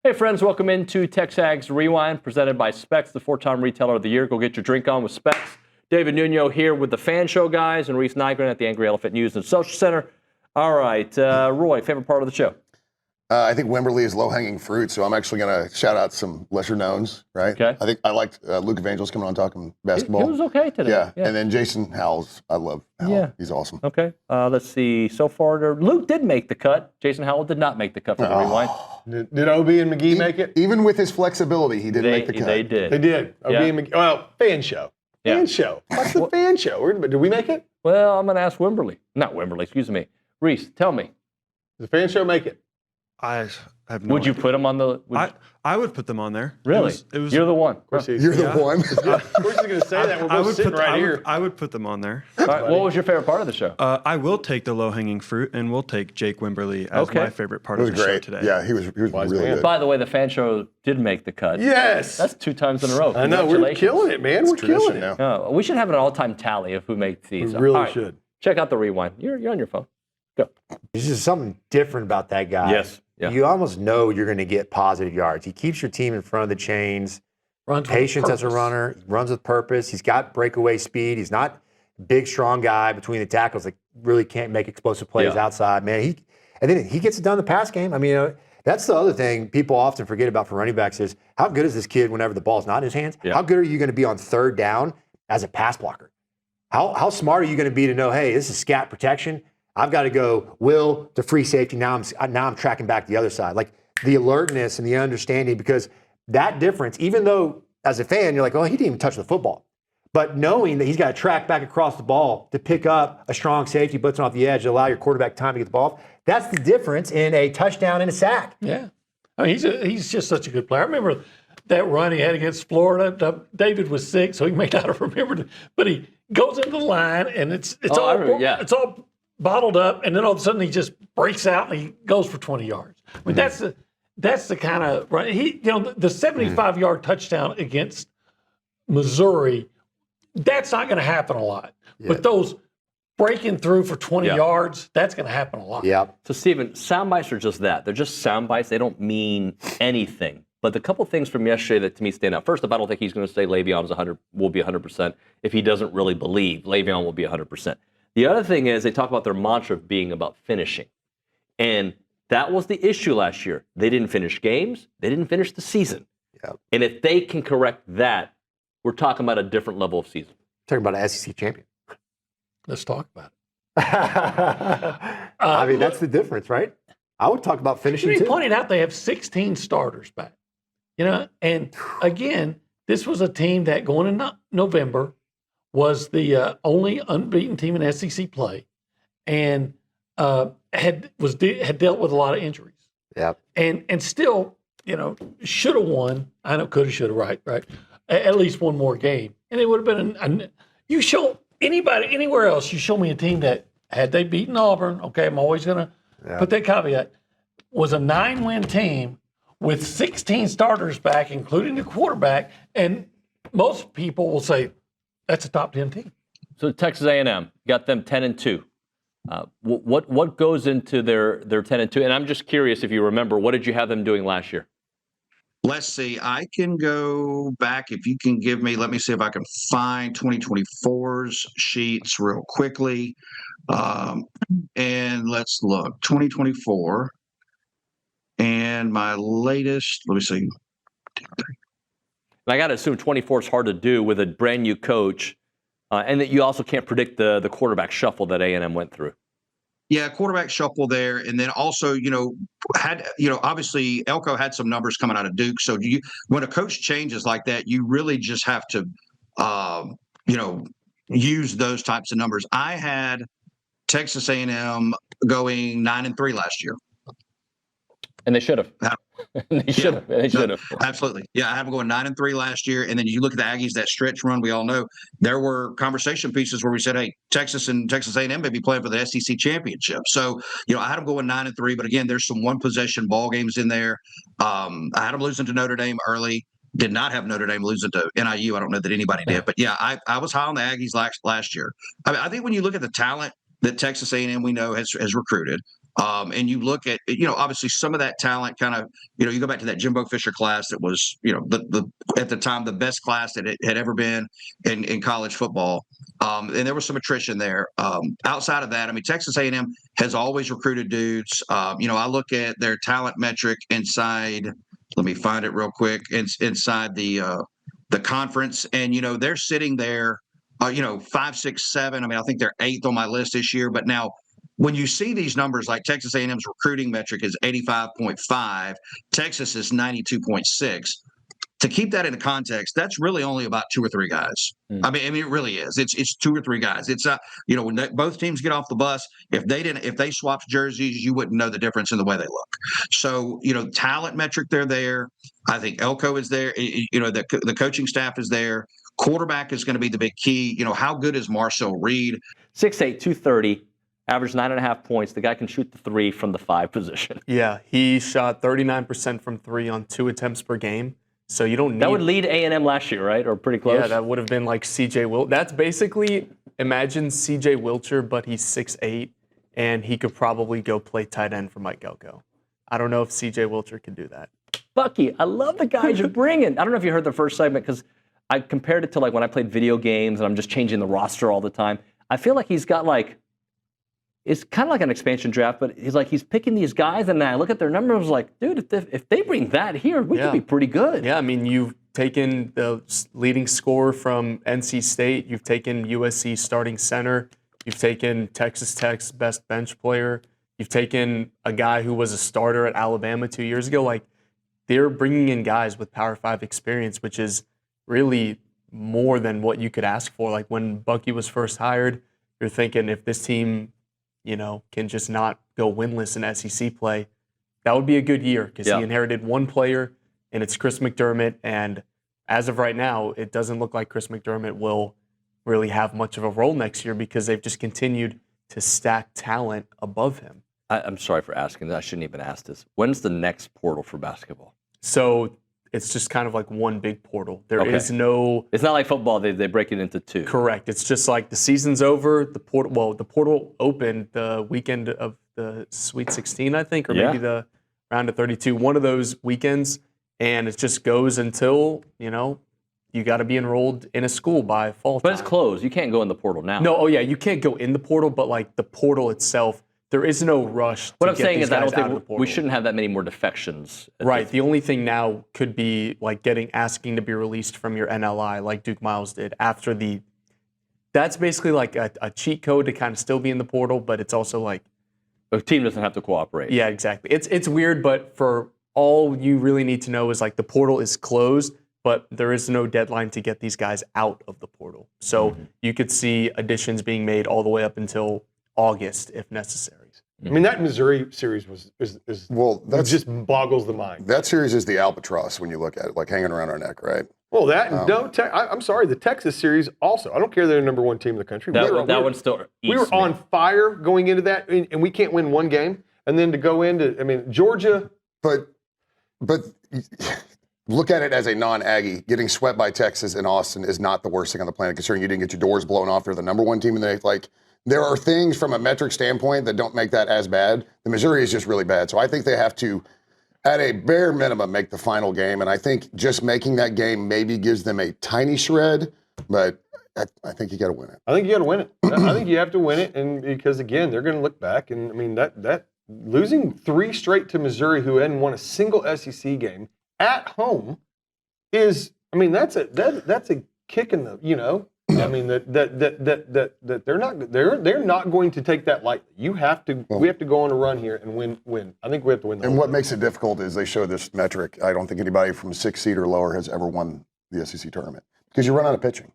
Hey friends, welcome into TexAgs Rewind, presented by Specs, the 4-time Retailer of the Year. Go get your drink on with Specs. David Nuno here with the Fan Show guys and Reese Nygren at the Angry Elephant News and Social Center. All right, Roy, favorite part of the show? I think Wimberly is low-hanging fruit, so I'm actually going to shout out some lesser knowns, right? Okay. I think I liked Luke Evangelist coming on talking basketball. He was okay today. Yeah, and then Jason Howells, I love Howell. Yeah. He's awesome. Okay, let's see. So far, Luke did make the cut. Jason Howell did not make the cut for the Rewind. Did OB and McGee make it? Even with his flexibility, he didn't make the cut. They did. They did. OB and McGee. Well, fan show. Yeah. Fan show. What's the fan show? Did we make it? Well, I'm going to ask Wimberly. Not Wimberly, excuse me. Reese, tell me. Did the fan show make it? I have no Would you idea. put them on the... I would put them on there. Really? It was, You're the one. You're the one. We're just going to say that. We're both sitting right here. I would put them on there. All right, what was your favorite part of the show? I will take the low-hanging fruit, and we'll take Jake Wimberly as my favorite part It of was the show great. today. Yeah, he was really man. good. By the way, the Fan Show did make the cut. Yes. That's 2 times in a row. I know. We're Congratulations. killing it, man. We're killing it. now. We should have an all-time tally of who makes these. We really All right, should. Check out the Rewind. You're on your phone. Go. There's just something different about that guy. Yes. Yeah. You almost know you're going to get positive yards. He keeps your team in front of the chains. Runs with Patience as a purpose. runner. He runs with purpose. He's got breakaway speed. He's not a big, strong guy between the tackles that really can't make explosive plays outside. Man, and then he gets it done in the pass game. I mean, that's the other thing people often forget about for running backs is how good is this kid whenever the ball's not in his hands? Yeah. How good are you going to be on third down as a pass blocker? How smart are you going to be to know, hey, this is scat protection. I've got to go will to free safety. Now I'm tracking back the other side. Like the alertness and the understanding, because that difference, even though as a fan, you're like, oh, he didn't even touch the football. But knowing that he's got to track back across the ball to pick up a strong safety, blitzing off the edge to allow your quarterback time to get the ball, that's the difference in a touchdown and a sack. Yeah. I mean, he's just such a good player. I remember that run he had against Florida. David was sick, so he may not have remembered it. But he goes into the line, and it's all bottled up, and then all of a sudden he just breaks out and he goes for 20 yards. I mean, that's the kind of run. The 75-yard touchdown against Missouri, that's not going to happen a lot. Yeah. But those breaking through for 20 yards, that's going to happen a lot. Yeah. So, Stephen, sound bites are just that. They're just sound bites. They don't mean anything. But the couple things from yesterday that to me stand out. First off, I don't think he's going to say Le'Veon will be 100% if he doesn't really believe Le'Veon will be 100%. The other thing is they talk about their mantra being about finishing. And that was the issue last year. They didn't finish games. They didn't finish the season. Yep. And if they can correct that, we're talking about a different level of season. Talking about an SEC champion. Let's talk about it. I mean, that's the difference, right? I would talk about finishing You too. pointed out they have 16 starters back. And again, this was a team that going in November was the only unbeaten team in SEC play, and had dealt with a lot of injuries. Yep. And still, should have won. I know could have, should have, right. At least one more game, and it would have been. You show anybody anywhere else, you show me a team that had they beaten Auburn. Okay, I'm always gonna put that caveat. Was a 9-win team with 16 starters back, including the quarterback, and most people will say that's a top 10 team. So Texas A&M got them 10-2. What goes into their 10-2? And I'm just curious if you remember, what did you have them doing last year? Let's see. I can go back if you can give me. Let me see if I can find 2024's sheets real quickly. And let's look. 2024. And my latest, let me see. And I got to assume 24 is hard to do with a brand new coach, and that you also can't predict the quarterback shuffle that A&M went through. Yeah, quarterback shuffle there, and then also, obviously Elko had some numbers coming out of Duke. So when a coach changes like that, you really just have to, use those types of numbers. I had Texas A&M going 9-3 last year. And they should have. They should have. They should have. Absolutely. Yeah, I had them going 9-3 last year. And then you look at the Aggies, that stretch run, we all know there were conversation pieces where we said, hey, Texas and Texas A&M may be playing for the SEC championship. So, I had them going 9-3. But again, there's some one-possession ball games in there. I had them losing to Notre Dame early. Did not have Notre Dame losing to NIU. I don't know that anybody did. But, yeah, I was high on the Aggies last year. I think when you look at the talent that Texas A&M we know has recruited, And you look at, obviously some of that talent kind of, you go back to that Jimbo Fisher class that was, the at the time, the best class that it had ever been in college football. And there was some attrition there. Outside of that, I mean, Texas A&M has always recruited dudes. I look at their talent metric inside, let me find it real quick, inside the conference. And, they're sitting there, 5, 6, 7. I mean, I think they're 8th on my list this year. But now, when you see these numbers, like Texas A&M's recruiting metric is 85.5, Texas is 92.6. To keep that into context, that's really only about 2 or 3 guys. I mean, it really is. It's 2 or 3 guys. It's when both teams get off the bus, if they swapped jerseys, you wouldn't know the difference in the way they look. So, talent metric, they're there. I think Elko is there. The coaching staff is there. Quarterback is going to be the big key. How good is Marcel Reed? 6'8", 230. Average 9.5 points. The guy can shoot the 3 from the 5 position. Yeah, he shot 39% from 3 on 2 attempts per game. So you don't need... That would lead A&M last year, right? Or pretty close? Yeah, that would have been like C.J. Wilcher. That's basically, imagine C.J. Wilcher, but he's 6'8", and he could probably go play tight end for Mike Elko. I don't know if C.J. Wilcher could do that. Bucky, I love the guys you're bringing. I don't know if you heard the first segment, because I compared it to like when I played video games and I'm just changing the roster all the time. I feel like he's got like... It's kind of like an expansion draft, but he's picking these guys, and I look at their numbers like, dude, if they bring that here, we could be pretty good. Yeah, I mean, you've taken the leading scorer from NC State, you've taken USC starting center, you've taken Texas Tech's best bench player, you've taken a guy who was a starter at Alabama 2 years ago. Like, they're bringing in guys with Power 5 experience, which is really more than what you could ask for. Like, when Bucky was first hired, you're thinking if this team can just not go winless in SEC play, that would be a good year, because he inherited one player, and it's Chris McDermott. And as of right now, it doesn't look like Chris McDermott will really have much of a role next year, because they've just continued to stack talent above him. I'm sorry for asking that. I shouldn't even ask this. When's the next portal for basketball? So it's just kind of like one big portal. There is no... It's not like football. They break it into 2. Correct. It's just like the season's over. The portal opened the weekend of the Sweet 16, I think, or maybe the round of 32. One of those weekends, and it just goes until, you got to be enrolled in a school by fall time. But it's closed. You can't go in the portal now. No, you can't go in the portal, but like the portal itself, there is no rush. What I'm saying is, I don't think we shouldn't have that many more defections. Right. The only thing now could be like asking to be released from your NLI, like Duke Miles did after the. That's basically like a cheat code to kind of still be in the portal, but it's also like the team doesn't have to cooperate. Yeah, exactly. It's weird, but for all you really need to know is like the portal is closed, but there is no deadline to get these guys out of the portal. So you could see additions being made all the way up until August if necessary. I mean, that Missouri series is that just boggles the mind. That series is the albatross when you look at it, like hanging around our neck, right? Well, I'm sorry, the Texas series also. I don't care they're the number 1 team in the country. One's still. We were on fire going into that, and we can't win one game, and then to go into, Georgia. But look at it as a non-Aggie. Getting swept by Texas in Austin is not the worst thing on the planet, considering you didn't get your doors blown off. They're the number 1 team in the like. There are things from a metric standpoint that don't make that as bad. The Missouri is just really bad. So I think they have to, at a bare minimum, make the final game. And I think just making that game maybe gives them a tiny shred, but I think you got to win it. I think you got to win it. I think you have to win it, and because again, they're going to look back, and that losing 3 straight to Missouri, who hadn't won a single SEC game at home, is that's a kick in the I mean that they're not going to take that lightly. We have to go on a run here and win. I think we have to win. And what makes it difficult is they show this metric. I don't think anybody from 6 seed or lower has ever won the SEC tournament, because you run out of pitching.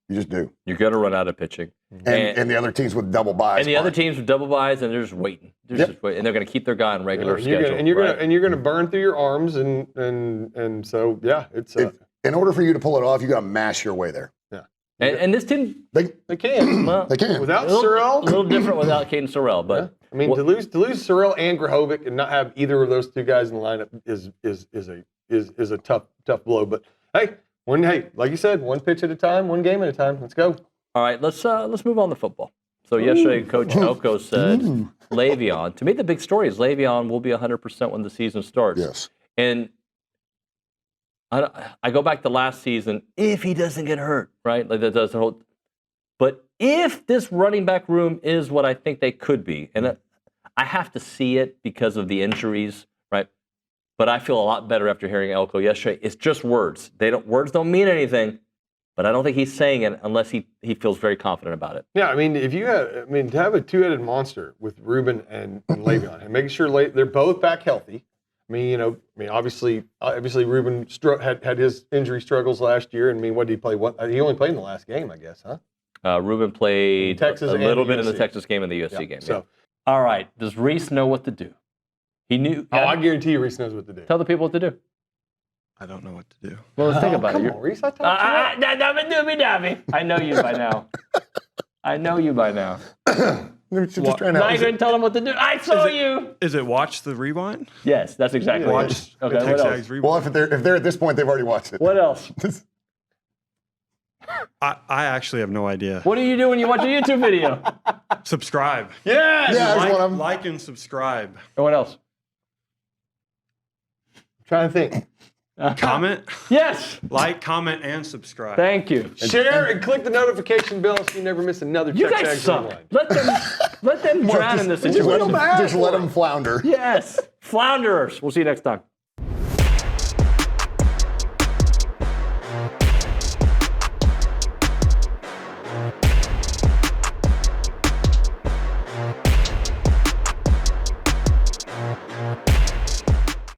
You just do. You're going to run out of pitching. And the other teams with double buys. And the other teams with double buys, and they're just waiting. And they're going to keep their guy on regular schedule. And you're going to burn through your arms, and so it's. In order for you to pull it off, you got to mash your way there. And this team, they can. They can. Without Sorrell. A little different without Caden Sorrell. But to lose Sorrell and Grahovic and not have either of those 2 guys in the lineup is a tough blow. But hey, like you said, 1 pitch at a time, 1 game at a time. Let's go. All right, let's move on to football. So yesterday, Coach Elko said Le'Veon. To me, the big story is Le'Veon will be 100% when the season starts. Yes. And I go back to last season, if he doesn't get hurt, right? Like that does the whole. But if this running back room is what I think they could be, and I have to see it because of the injuries, right? But I feel a lot better after hearing Elko yesterday. It's just words. Words don't mean anything, but I don't think he's saying it unless he feels very confident about it. Yeah, I mean, to have a two-headed monster with Ruben and Le'Veon, and making sure they're both back healthy. Obviously Ruben had his injury struggles last year. And what did he play? He only played in the last game, I guess, huh? Ruben played Texas a little bit in the USC. Texas game and the USC game. So, all right, does Reese know what to do? He knew. I guarantee you, Reese knows what to do. Tell the people what to do. I don't know what to do. Well, let's think about Come it. on, Reese, I talked to you. I know you by now. I know you by now. They're just trying Now you're to. going to tell them what to do. I saw you. Is it watch the rewind? Yes, that's exactly what it is. Watch Okay, the what TexAgs else? rewind. Well, if they're at this point, they've already watched it. What else? I actually have no idea. What do you do when you watch a YouTube video? Subscribe. Yes. Yeah, there's one of them. Like and subscribe. And what else? I'm trying to think. Comment. Yes. Like, comment, and subscribe. Thank you. Share and click the notification bell so you never miss another You TexAgs guys suck. Rewind. let them drown in this situation. Just let them flounder. Yes. Flounderers. We'll see you next time.